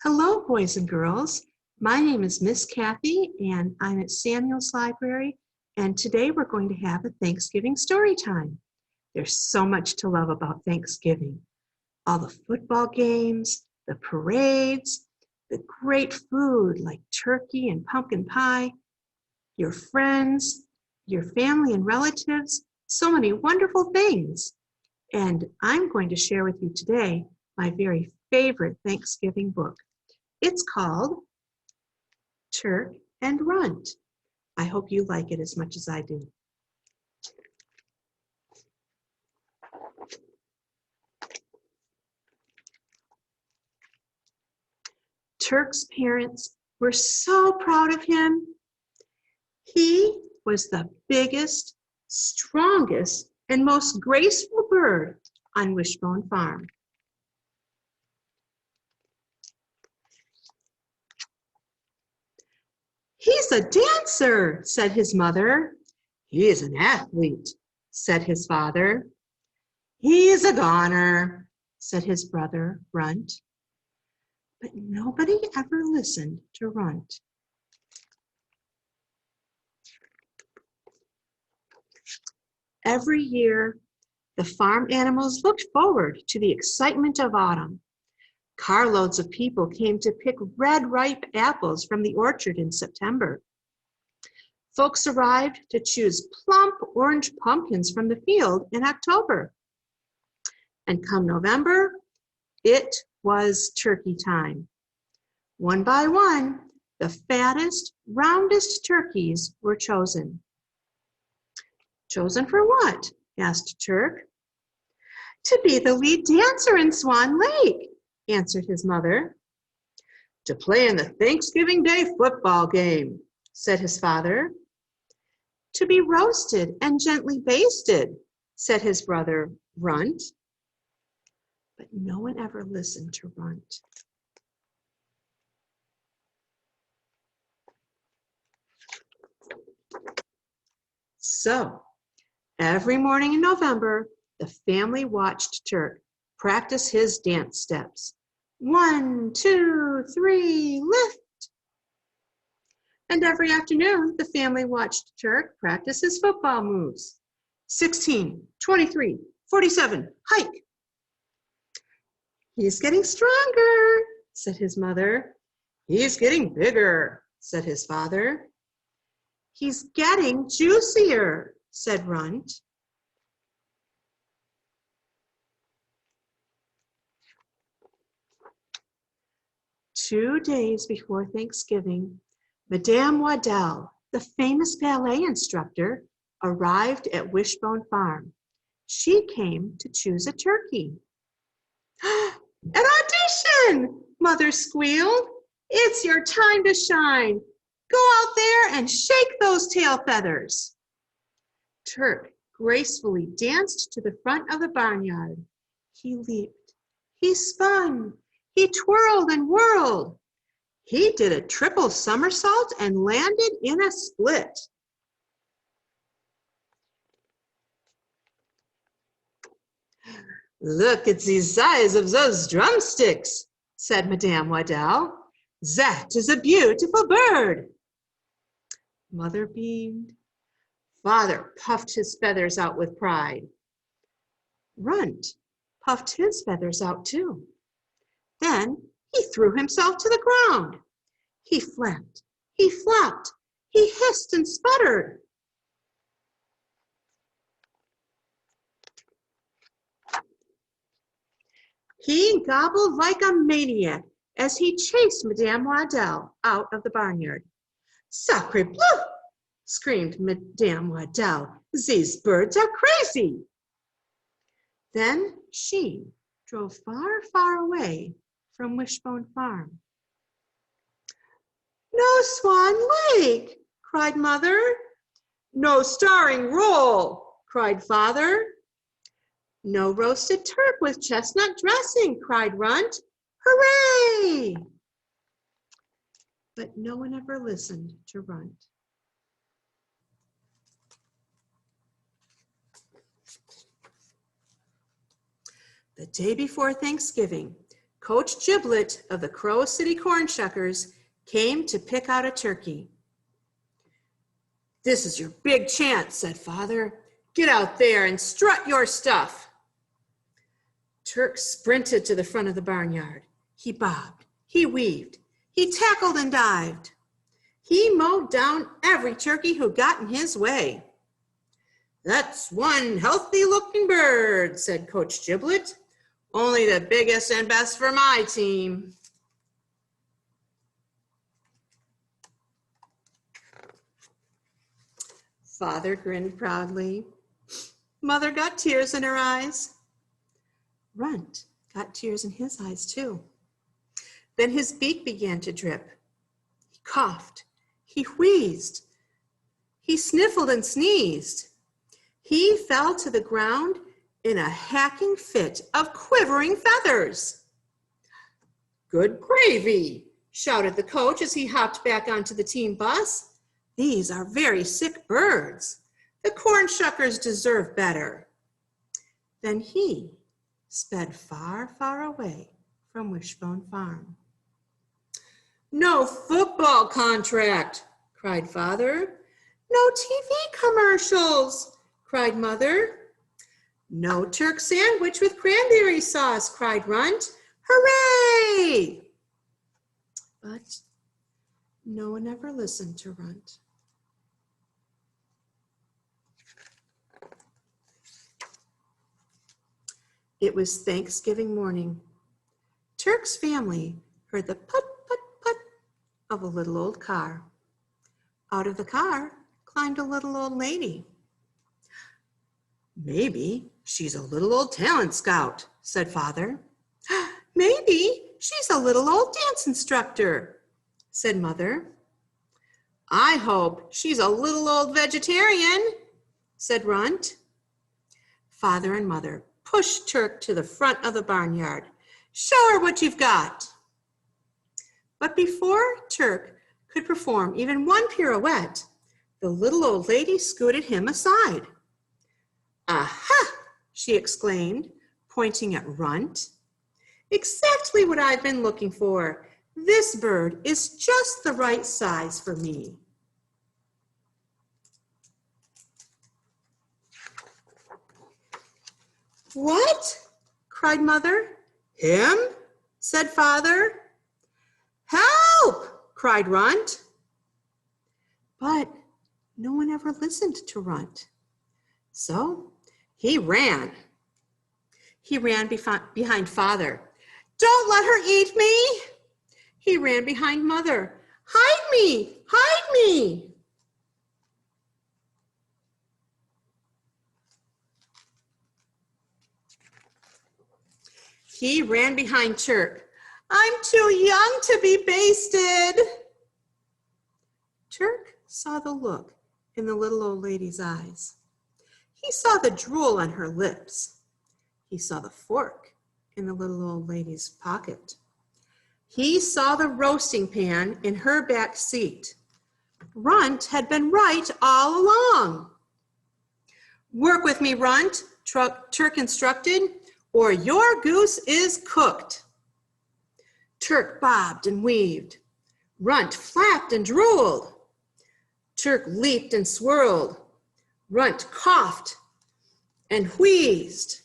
Hello, boys and girls. My name is Miss Kathy, and I'm at Samuel's Library, and today we're going to have a Thanksgiving story time. There's so much to love about Thanksgiving. All the football games, the parades, the great food like turkey and pumpkin pie, your friends, your family and relatives, so many wonderful things. And I'm going to share with you today my very favorite Thanksgiving book. It's called Turk and Runt. I hope you like it as much as I do. Turk's parents were so proud of him. He was the biggest, strongest, and most graceful bird on Wishbone Farm. "He's a dancer," said his mother. "He is an athlete," said his father. "He is a goner," said his brother, Runt. But nobody ever listened to Runt. Every year, the farm animals looked forward to the excitement of autumn. Carloads of people came to pick red, ripe apples from the orchard in September. Folks arrived to choose plump orange pumpkins from the field in October. And come November, it was turkey time. One by one, the fattest, roundest turkeys were chosen. "Chosen for what?" asked Turk. "To be the lead dancer in Swan Lake," answered his mother. "To play in the Thanksgiving Day football game," said his father. "To be roasted and gently basted," said his brother, Runt. But no one ever listened to Runt. So, every morning in November, the family watched Turk practice his dance steps. 1, 2, 3, lift. And every afternoon, the family watched Turk practice his football moves. 16, 23, 47, hike. "He's getting stronger," said his mother. "He's getting bigger," said his father. "He's getting juicier," said Runt. Two days before Thanksgiving, Madame Waddell, the famous ballet instructor, arrived at Wishbone Farm. She came to choose a turkey. "An audition!" Mother squealed. "It's your time to shine. Go out there and shake those tail feathers." Turk gracefully danced to the front of the barnyard. He leaped, he spun, he twirled and whirled. He did a triple somersault and landed in a split. "Look at the size of those drumsticks," said Madame Waddell. "That is a beautiful bird." Mother beamed. Father puffed his feathers out with pride. Runt puffed his feathers out too. Then he threw himself to the ground. He flapped, he flopped, he hissed and sputtered. He gobbled like a maniac as he chased Madame Waddell out of the barnyard. "Sacre bleu!" screamed Madame Waddell. "These birds are crazy." Then she drove far, far away from Wishbone Farm. "No Swan Lake!" cried Mother. "No starring role!" cried Father. "No roasted turk with chestnut dressing!" cried Runt. "Hooray!" But no one ever listened to Runt. The day before Thanksgiving, Coach Giblet of the Crow City Corn Shuckers came to pick out a turkey. "This is your big chance," said Father. "Get out there and strut your stuff." Turk sprinted to the front of the barnyard. He bobbed, he weaved, he tackled and dived. He mowed down every turkey who got in his way. "That's one healthy-looking bird," said Coach Giblet. "Only the biggest and best for my team." Father grinned proudly. Mother got tears in her eyes. Runt got tears in his eyes too. Then his beak began to drip. He coughed, he wheezed, he sniffled and sneezed. He fell to the ground in a hacking fit of quivering feathers. "Good gravy," shouted the coach as he hopped back onto the team bus. "These are very sick birds. The corn shuckers deserve better." Then he sped far, far away from Wishbone Farm. "No football contract," cried Father. "No TV commercials," cried Mother. "No Turk sandwich with cranberry sauce," cried Runt. "Hooray!" But no one ever listened to Runt. It was Thanksgiving morning. Turk's family heard the put, put, put of a little old car. Out of the car climbed a little old lady. "Maybe she's a little old talent scout," said Father. "Maybe she's a little old dance instructor," said Mother. "I hope she's a little old vegetarian," said Runt. Father and Mother pushed Turk to the front of the barnyard. "Show her what you've got." But before Turk could perform even one pirouette, the little old lady scooted him aside. "Aha!" she exclaimed, pointing at Runt. "Exactly what I've been looking for. This bird is just the right size for me." "What?" cried Mother. "Him?" said Father. "Help!" cried Runt. But no one ever listened to Runt. So he ran. He ran behind Father. "Don't let her eat me!" He ran behind Mother. "Hide me! Hide me!" He ran behind Turk. "I'm too young to be basted." Turk saw the look in the little old lady's eyes. He saw the drool on her lips. He saw the fork in the little old lady's pocket. He saw the roasting pan in her back seat. Runt had been right all along. "Work with me, Runt," Turk instructed, "or your goose is cooked." Turk bobbed and weaved. Runt flapped and drooled. Turk leaped and swirled. Runt coughed and wheezed.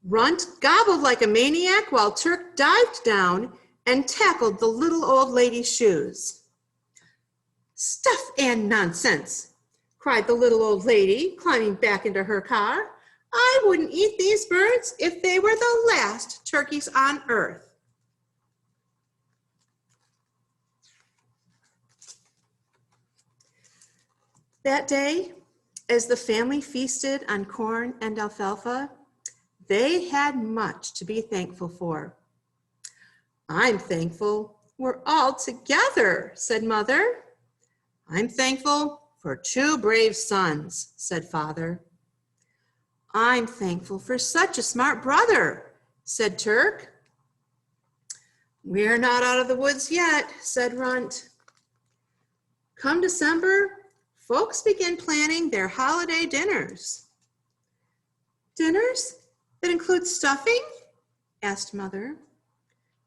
Runt gobbled like a maniac while Turk dived down and tackled the little old lady's shoes. "Stuff and nonsense," cried the little old lady, climbing back into her car. "I wouldn't eat these birds if they were the last turkeys on earth." That day, as the family feasted on corn and alfalfa, they had much to be thankful for. "I'm thankful we're all together," said Mother. "I'm thankful for 2 brave sons," said Father. "I'm thankful for such a smart brother," said Turk. "We're not out of the woods yet," said Runt. Come December, folks begin planning their holiday dinners. Dinners that include stuffing? Asked Mother.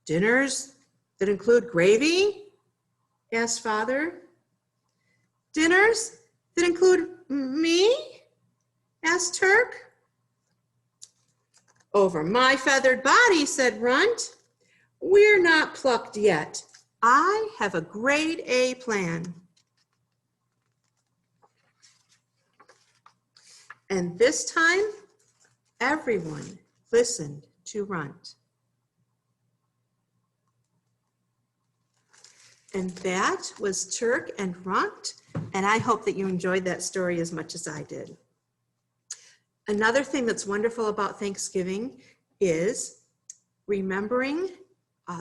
Dinners that include gravy? Asked Father. Dinners that include me? Asked Turk. Over my feathered body, said Runt. We're not plucked yet. I have a grade A plan. And this time, everyone listened to Runt. And that was Turk and Runt, and I hope that you enjoyed that story as much as I did. Another thing that's wonderful about Thanksgiving is remembering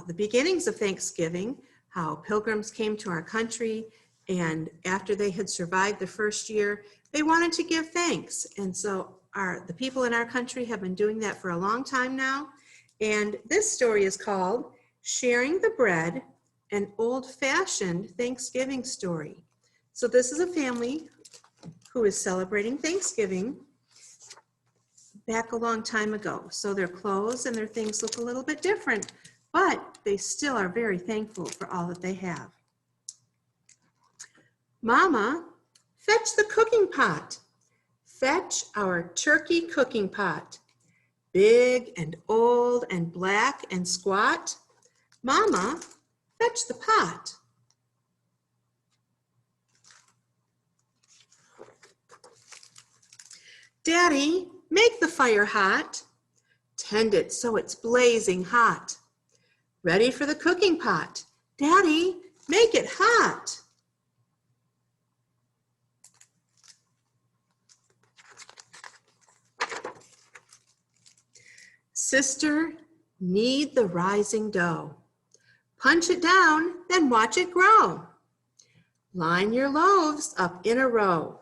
the beginnings of Thanksgiving, how pilgrims came to our country, and after they had survived the first year, they wanted to give thanks. And so the people in our country have been doing that for a long time now. And this story is called Sharing the Bread, an old-fashioned Thanksgiving story. So this is a family who is celebrating Thanksgiving back a long time ago. So their clothes and their things look a little bit different, but they still are very thankful for all that they have. Mama, fetch the cooking pot. Fetch our turkey cooking pot. Big and old and black and squat. Mama, fetch the pot. Daddy, make the fire hot. Tend it so it's blazing hot. Ready for the cooking pot. Daddy, make it hot. Sister, knead the rising dough. Punch it down, then watch it grow. Line your loaves up in a row.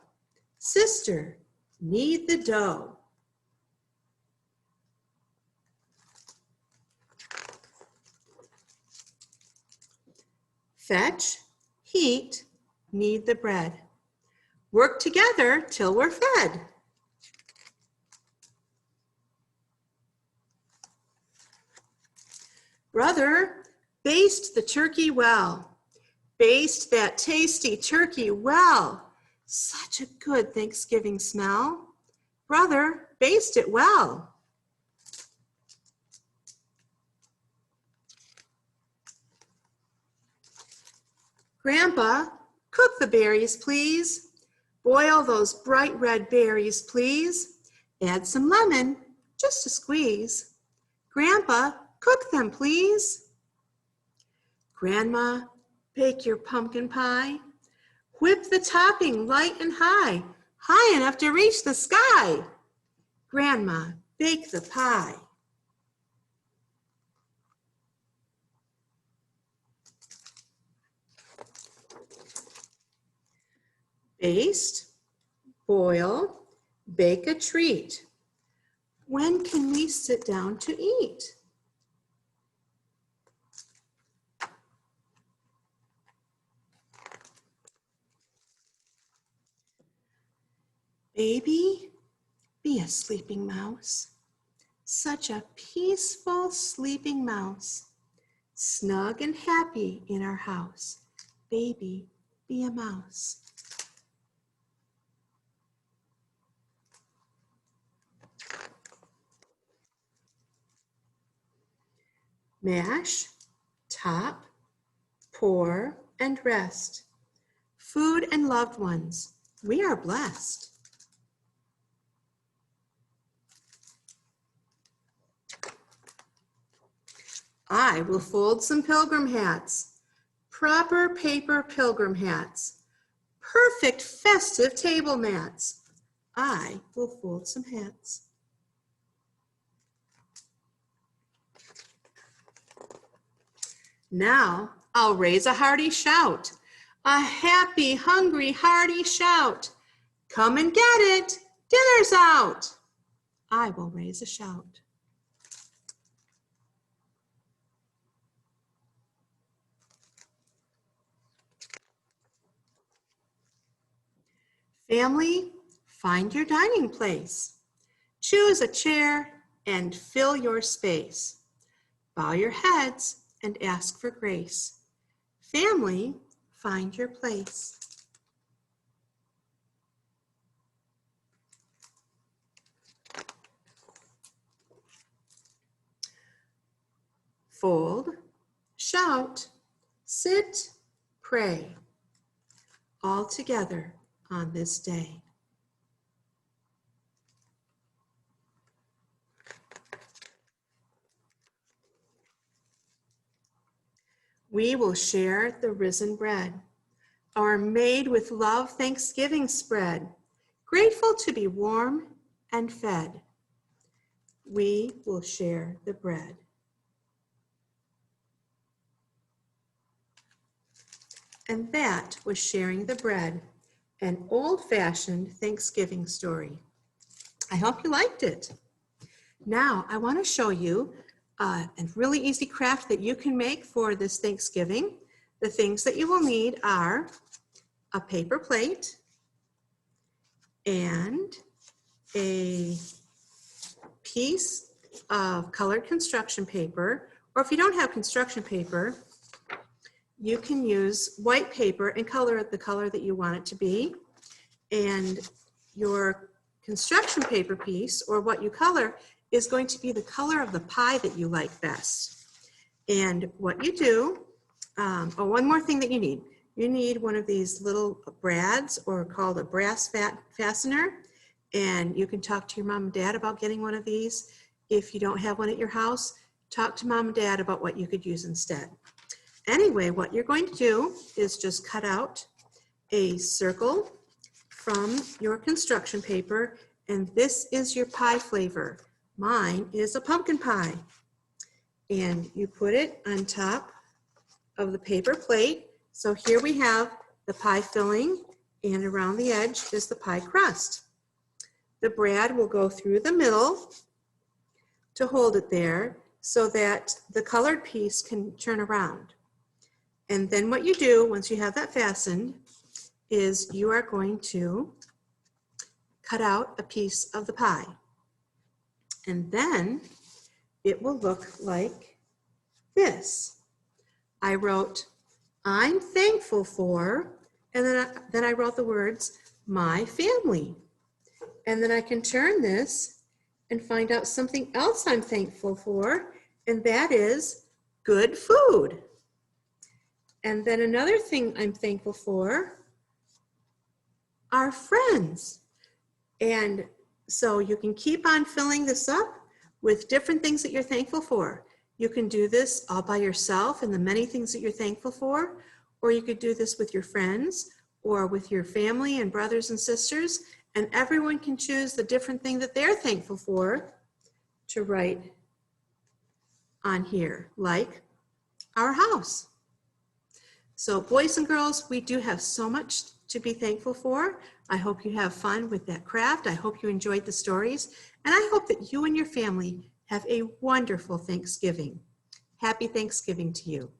Sister, knead the dough. Fetch, heat, knead the bread. Work together till we're fed. Brother, baste the turkey well. Baste that tasty turkey well. Such a good Thanksgiving smell. Brother, baste it well. Grandpa, cook the berries, please. Boil those bright red berries, please. Add some lemon, just a squeeze. Grandpa, cook them, please. Grandma, bake your pumpkin pie. Whip the topping light and high, high enough to reach the sky. Grandma, bake the pie. Baste, boil, bake a treat. When can we sit down to eat? Baby, be a sleeping mouse. Such a peaceful sleeping mouse. Snug and happy in our house. Baby, be a mouse. Mash, top, pour, and rest. Food and loved ones, we are blessed. I will fold some pilgrim hats, proper paper pilgrim hats, perfect festive table mats. I will fold some hats. Now I'll raise a hearty shout, a happy, hungry, hearty shout. Come and get it, dinner's out. I will raise a shout. Family, find your dining place. Choose a chair and fill your space. Bow your heads and ask for grace. Family, find your place. Fold, shout, sit, pray, all together on this day. We will share the risen bread, our made with love Thanksgiving spread, grateful to be warm and fed. We will share the bread. And that was Sharing the Bread, an old-fashioned Thanksgiving story. I hope you liked it. Now, I want to show you a really easy craft that you can make for this Thanksgiving. The things that you will need are a paper plate and a piece of colored construction paper, or if you don't have construction paper, you can use white paper and color it the color that you want it to be. And your construction paper piece, or what you color, is going to be the color of the pie that you like best. And what you do, one more thing that you need one of these little brads, or called a brass fastener. And you can talk to your mom and dad about getting one of these. If you don't have one at your house, talk to mom and dad about what you could use instead. Anyway, what you're going to do is just cut out a circle from your construction paper, and this is your pie flavor. Mine is a pumpkin pie. And you put it on top of the paper plate. So here we have the pie filling, and around the edge is the pie crust. The brad will go through the middle to hold it there so that the colored piece can turn around. And then what you do once you have that fastened is you are going to cut out a piece of the pie. And then it will look like this. I wrote, I'm thankful for, and then I wrote the words, my family. And then I can turn this and find out something else I'm thankful for, and that is good food. And then another thing I'm thankful for are friends. And so you can keep on filling this up with different things that you're thankful for. You can do this all by yourself and the many things that you're thankful for, or you could do this with your friends or with your family and brothers and sisters, and everyone can choose the different thing that they're thankful for to write on here, like our house. So boys and girls, we do have so much to be thankful for. I hope you have fun with that craft. I hope you enjoyed the stories, and I hope that you and your family have a wonderful Thanksgiving. Happy Thanksgiving to you.